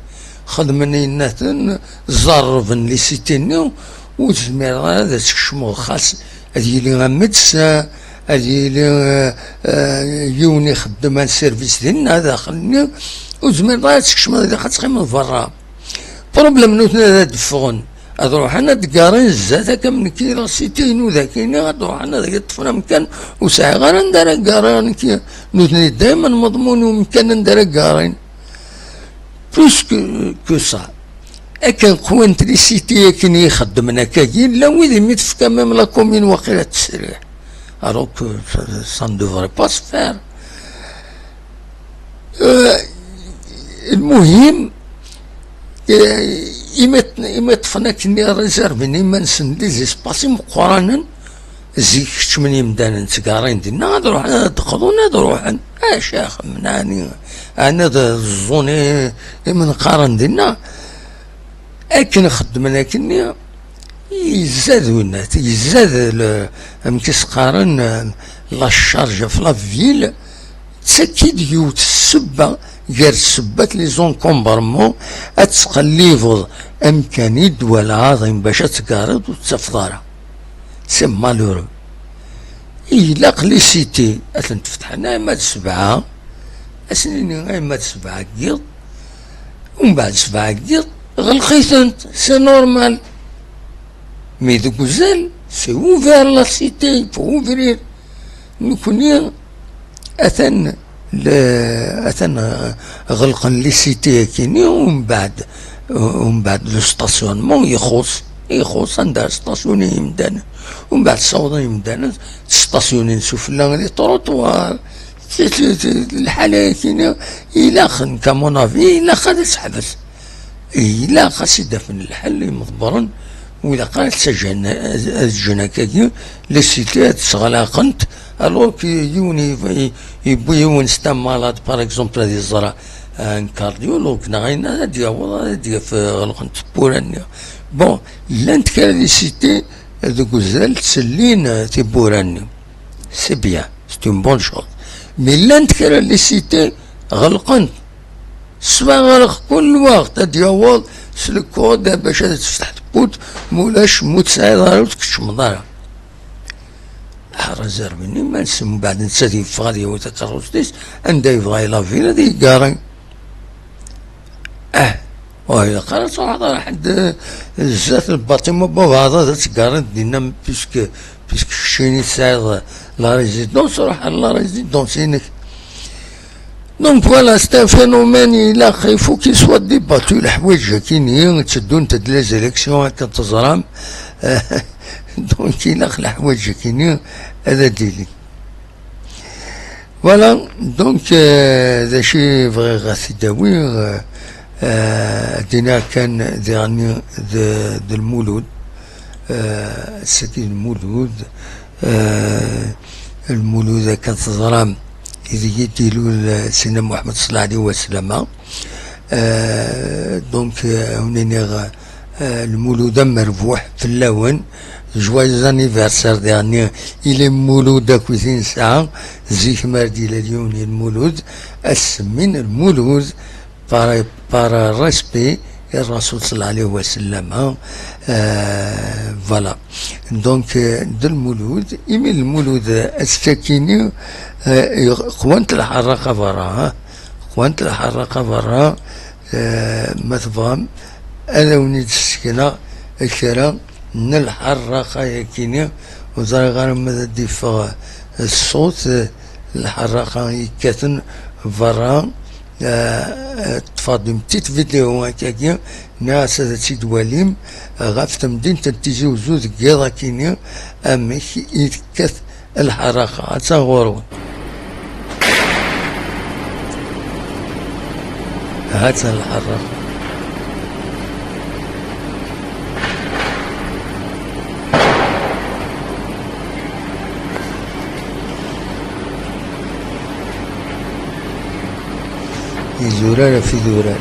خدمني ناتن زرفن لي سيتي وتزمير هذا تكشمو خاص هادي لي غمدس هادي لي يوني خدم السيرفيس ديالنا داخلني وتزمير هذا تكشمو هذا خاص من برا بروبليم نوتنا هذا دفغن أروح أنا تقارن زاد كم كي راسيتين وذاكيني أروح أنا ذاك الطفل مكان وساعة غير ندير قارن كي نوتني دائما مضمون ومكان ندير قارن بلوس كو سا أكن قوانت لي سيتي كي يخدمنا كاين لا ويلي ميتف كمام لا كومين واقيلا تسريح أروك سان دوفري با سفير المهم إما طفنا كني ريزيرفيني ما نسند لي زيسباسي مقرانا زيك من يمدانا نتقارين دينا غادي نروح ندخلو نروح شيخ مناني أنا الزوني من قارن دينا أكن خدمنا كني يزاد ونات يزاد مكيس قارن لا شارج في لافيل تسكيد يوت السبة غير السبات لي زون كومبارمون اتقليفض امكاني دول عظيم باش تقارض وتفضارها سي مالورو إلا لي سيتي تفتح هنا ما سبعة اسنيني غير ما سبعة كيض ومن بعد سبعة كيض غلقيتنت سي نورمال مي دوك زال سي اوفير لا سيتي فو اوفرير نكوني اثن غلقا لي سيتي كيني ومن بعد لو ستاسيونمون يخص عندها ستاسيوني يمدانا ومن بعد صودا يمدانا ستاسيوني نسوفلا لي طروطوار الحالة كيني إلا خن كمونافي إلا خد تحبس إلا خاص يدفن الحل مضبرا وإلا قالت سجن الجناكاكي لي سيتي تسغلاقنت الوغ كي يوني يبويون ستا مالاد باغ اكزومبل هادي الزرع ان كارديولوج نغينا هادي في غلقنت بورانيا بون إلا نتكال لي سيتي هادوك الزال تسلين تي بورانيا سي بيان سي اون بون شوز مي إلا نتكال لي سيتي غلقنت سوا غلق كل وقت هادي هو سلكود باش تفتح تبوت مولاش موت سعيد غير وتكشف مضارع ريزيرفيني ما نسمو بعد نساتي فغادي هو تكروستيس عندها يبغى يلافينا دي كارين وإلا قالت واحد حد زات الباطيمو بوهذا تكارين دينا بيسك شيني سعيد لا ريزيدونس روح لا ريزيدونس هناك دونك فوالا ستا فينومين إلا خايفو كي سوا ديباتو الحوايج كاينين تشدو نتا لي زيليكسيون هاكا تزرام دونك إلا الحوايج كاينين هذا ديلي فوالا دونك هذا شي بغي غاثي داوي دينا كان ديرني د المولود سكين المولود المولود كان تزرام إذا يديروا سيدنا محمد صلى الله عليه وسلم. دونك هنا المولود مربوح في اللون جوايز انيفرسير ديرني الى مولود كويتين ساعة زيك مردي لليون المولود اسمين المولود بار ريسبي الرسول صلى الله عليه وسلم. فوالا دونك دل المولود إمي المولود السكيني قوانت الحرقة برا قوانت الحرقة برا ما تفهم أنا ونيت السكينة الكرا من الحرقة يكيني وزار غير ماذا ديفا الصوت الحرقة يكاتن برا. تفاضل تيت فيديو هكاكيا ناس هذا تيد واليم غاف تمدين تنتيجي وزوز كيضا كينيا اميك يتكث الحركة تغورون هات الحركة زرار في زرار.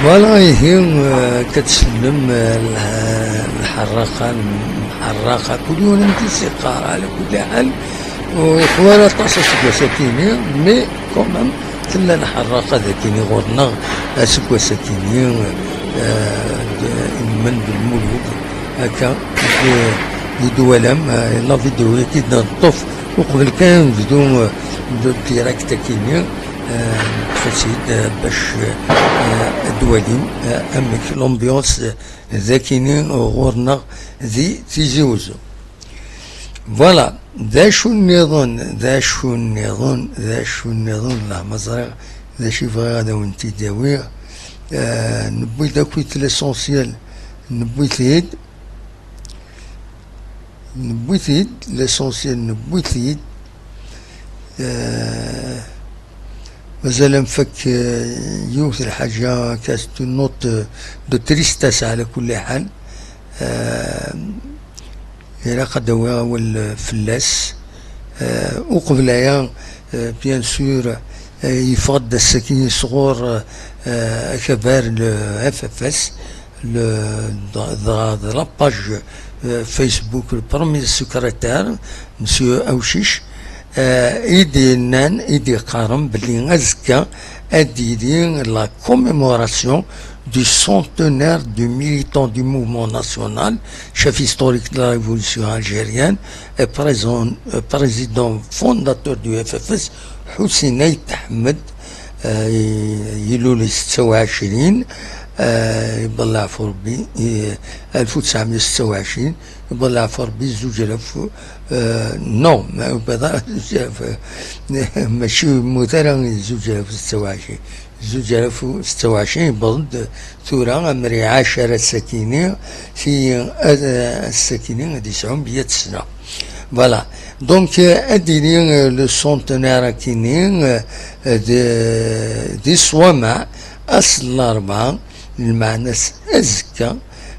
فوالا هي كتسلم الحراقة المحرقة كل يوم انت سيقار على كل حال وإخوانا طاسة سكواساكيني مي كومام تلا الحراقة ذاكيني غورنا سكواساكيني من بالمولود هكا يدولم لا فيديو كي نطف وقبل كان بدون ديراكت كيني تفسيد باش دوالين امك لومبيونس ذاكيني غورنا ذي تيزيوزو. فوالا ذا شو النظام ذا شو النظام ذا شو النظام لا مزرعة ذا شي بغا غادا ونتي داوي نبوي داكويت ليسونسيال نبويتيد ليسونسيال نبويتيد مازال نفك يوث الحاجة كاس نوت دو تريستاس على كل حال. إلا قدوا والفلاس وقبلها بيان سور يفقد السكين صغور كبار اف اف اس لاباج فيسبوك البرومي سكرتير مسيو اوشيش ايدي قارن بلي ازكا اديدي لا كوميموراسيون du centenaire du militant du mouvement national, chef historique de la révolution algérienne et président fondateur du FFS, Hussein Ahmed, يلولي 26 يبلع في ربي 1926 يبلع في ربي 2000 نو ماشي مثلا 2026 2026 بلد ثورة أمري 10 سكينة في السكينة غادي يسعون بيا سنة. فوالا دونك اديني لو سونتينير كينين دي صوامع اصل الاربعة المعنى ازكى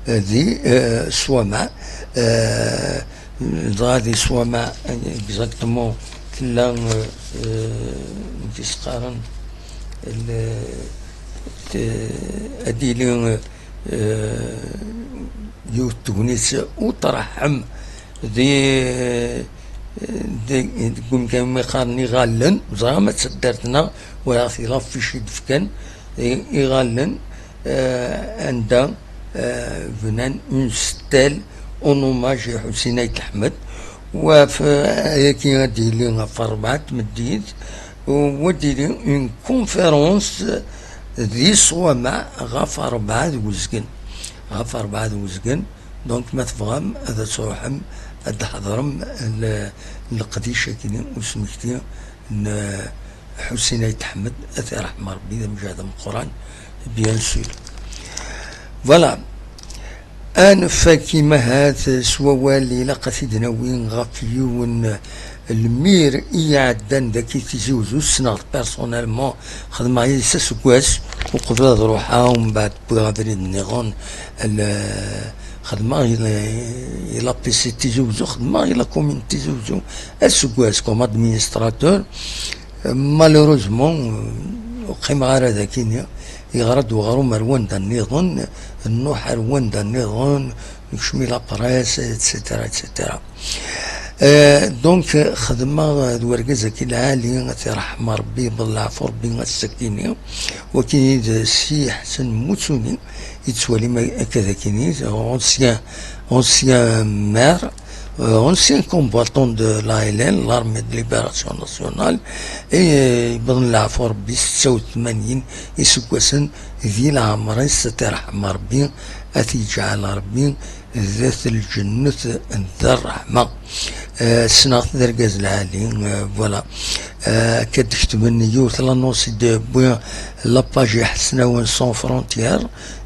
دي صوامع غادي صوامع اكزاكتومون كلا تسقارن اديلي يوت تونس وترحم دي تقول كان يقارني غالن زعما ما تسدرتنا ولا خلاف في شي دفكان يغالن عند فنان اون ستيل اون اوماج حسين عيد الحمد وفي كي غادي لي في 4 مديت ودي لي اون كونفيرونس ذي صوامع غاف 4 وزقن غاف 4 وزقن دونك ما تفهم هذا تروحم هذا حضرم القديشة كيني وسمكتي حسين عيد الحمد أثي رحمة ربي إذا مجاهد من القرآن بيان سور فوالا أنا فاكيما هات سوا والي لقى سيدنا وين غافيون المير يعدن ذاكي تيزوزو السنة بيرسونيلمون خدمة هي ساسكواس وقبل روحها ومن بعد بغادرين النيغون خدمة إلا بيسي تيزوزو خدمة إلا كومين تيزوزو السكواس كوم ادمينستراتور مالوروزمون وقيم غير هذاكين يغرد وغارو مروان دا النظام النوح روان دا النظام يشمي لابراس اتسيتيرا اتسيتيرا دونك خدمة دوركزا كي العالي ترحم ربي بالعفو ربي السكينة وكي سي حسن موتوني يتسوالي ما كذا كيني ancien maire ancien combattant de l'ALN l'armée de libération nationale بظن العفو ربي 86 يسكوسن ذي العمرين سترحم ربي أتي جعل ربي ذات الجنة ذا الرحمة سنة درجاز العالي فوالا كتكتب النيوت لانوسي دو بوين لاباج حسناون سون فرونتيير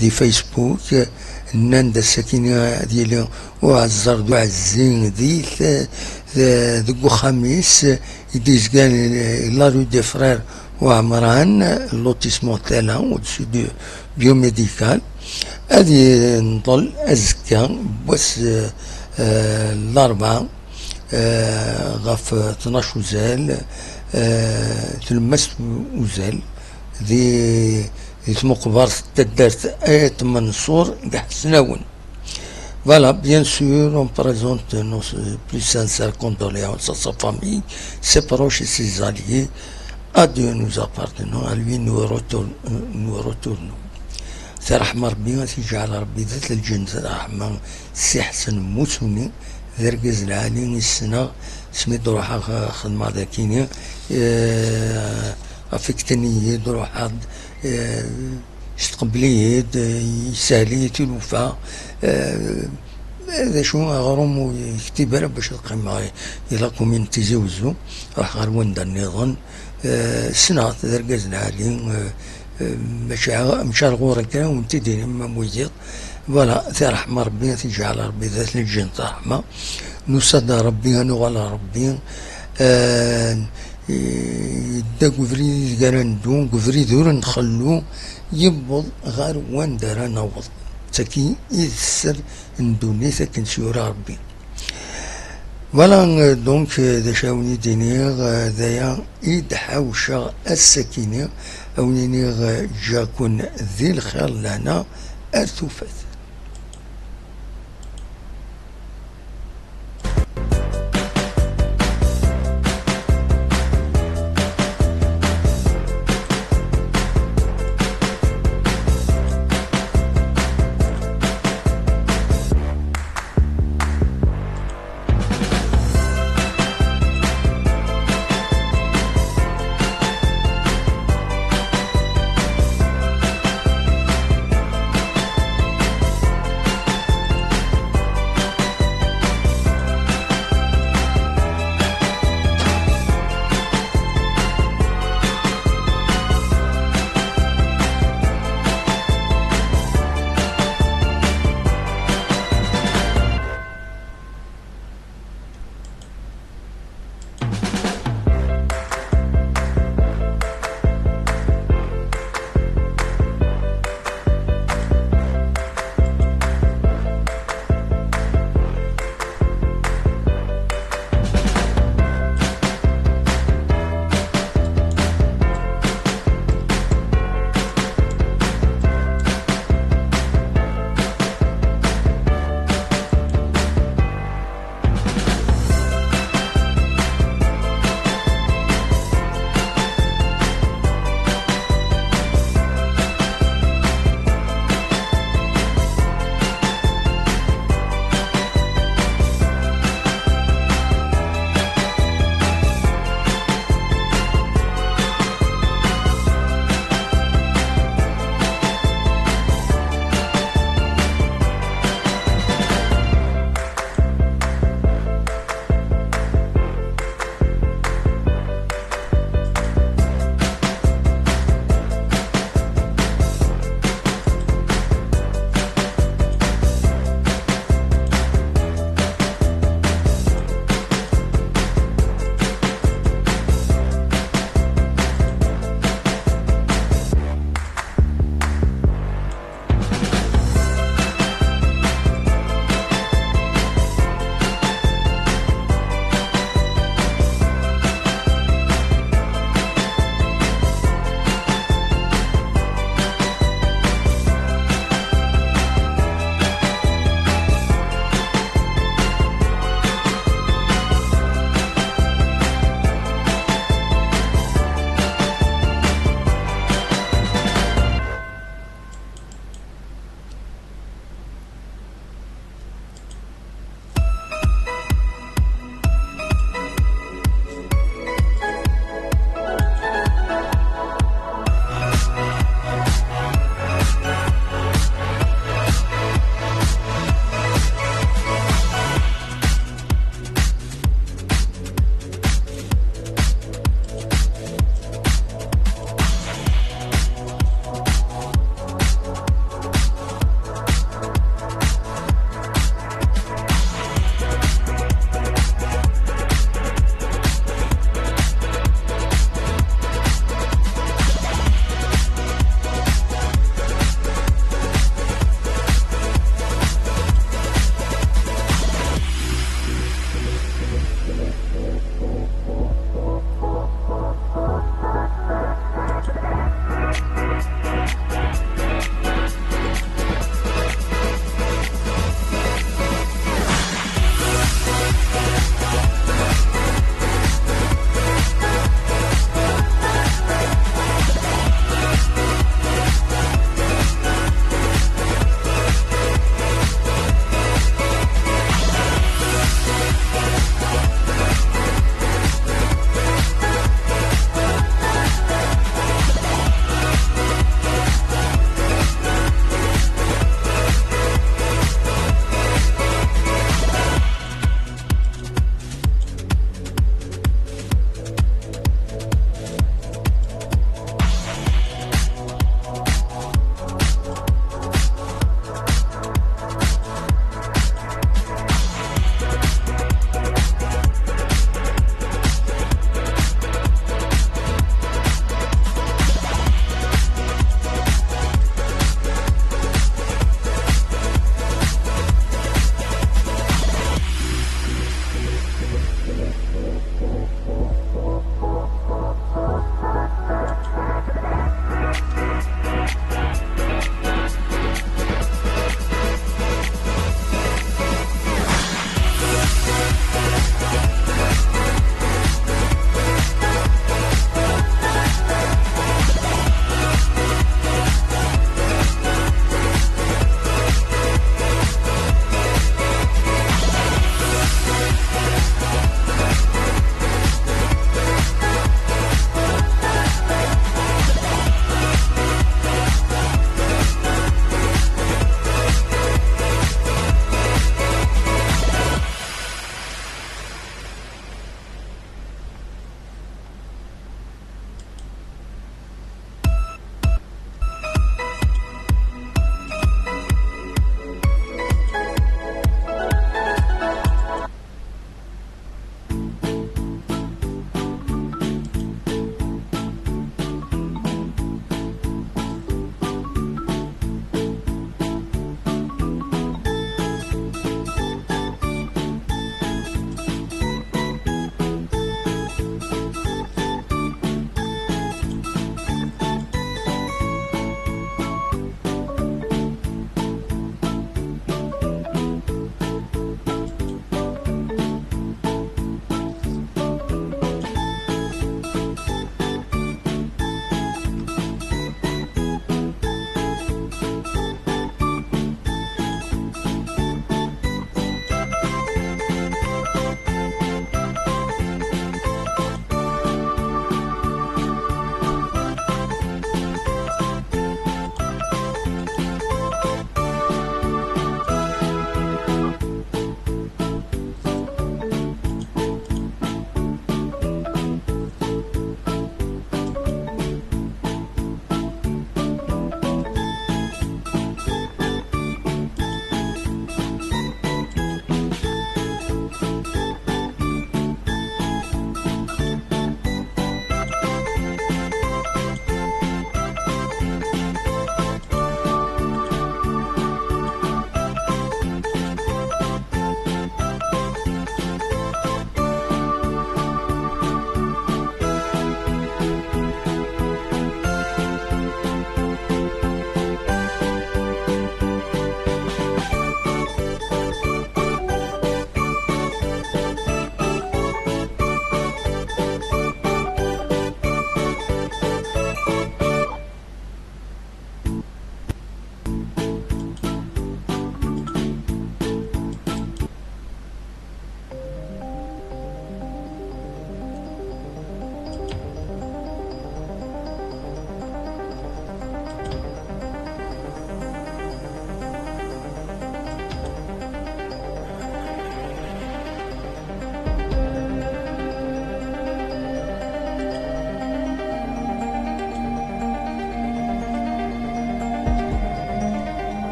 ذي فيسبوك ناندا الساكنة ديالي وعزر دو عزين ذو خميس يديز كان لا رو دي فرير وعمران لوتيسمون تالا ودسو دو بيوميديكال هذه نضل أزكى بس الأربعة غاف 12 وزال تلمست وزال ذي مقبر تدارت آية منصور كحسناون Voilà, bien sûr, on présente nos plus sincères condoléances à sa famille, ses proches et ses alliés. À Dieu nous appartenons, à lui nous retournons. رحمة ربي تيجعل ربي ذات الجنة رحمة سي حسن موسوني ذرقز العالي السنة سميت روحها خدمة ذاكيني أفكتني روحها استقبليت يساليت الوفاء هذا شو غروم ويكتب باش القيمة إلا كومين تيزوزو راح غير وندا النظام السنة ذرقز العالي مشى الغورة كان وانتدي لما مويزيط فوالا ثي رحمة ربي تجعل ربي ذات الجنة رحمة نصدى ربي نغلى ربي يدا قفري قراندو قفري دور نخلو يبض غير وان دارا نوض تاكي يسر ندوني ثاك نسيورا ربي فوالا دونك ذا شاوني دينيغ ذايا يدحاوشا السكينة أونينيغ جاكون ذي الخير لنا أرتوفت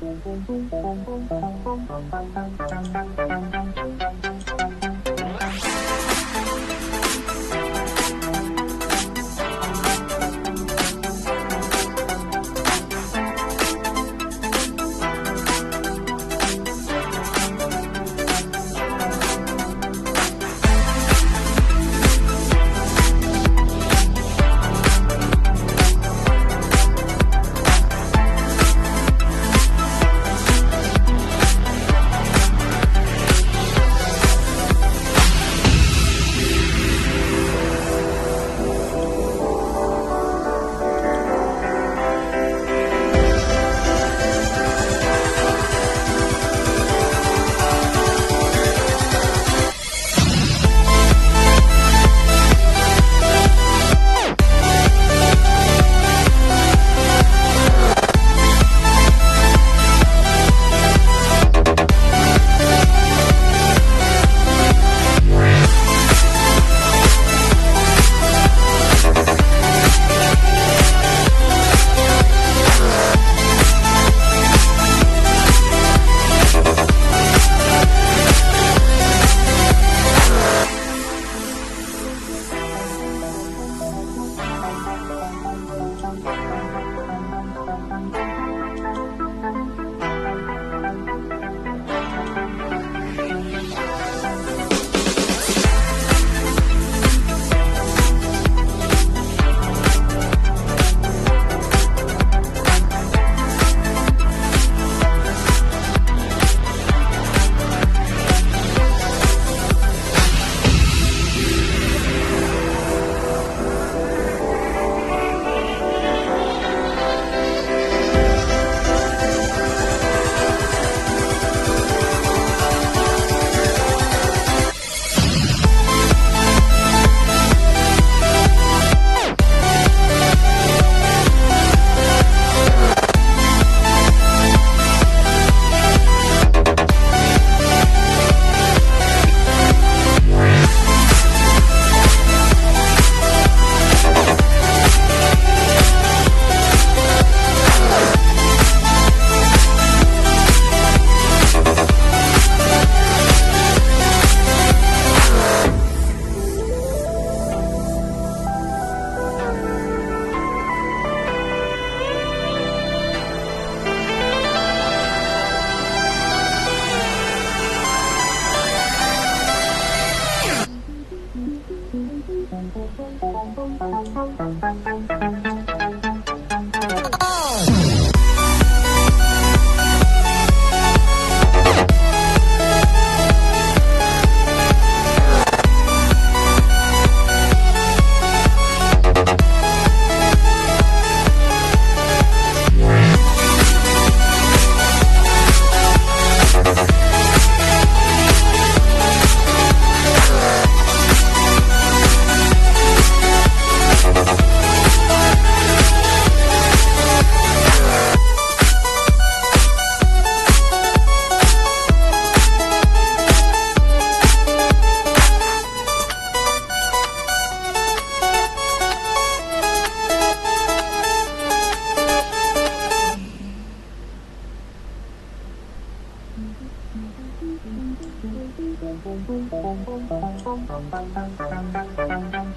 Thank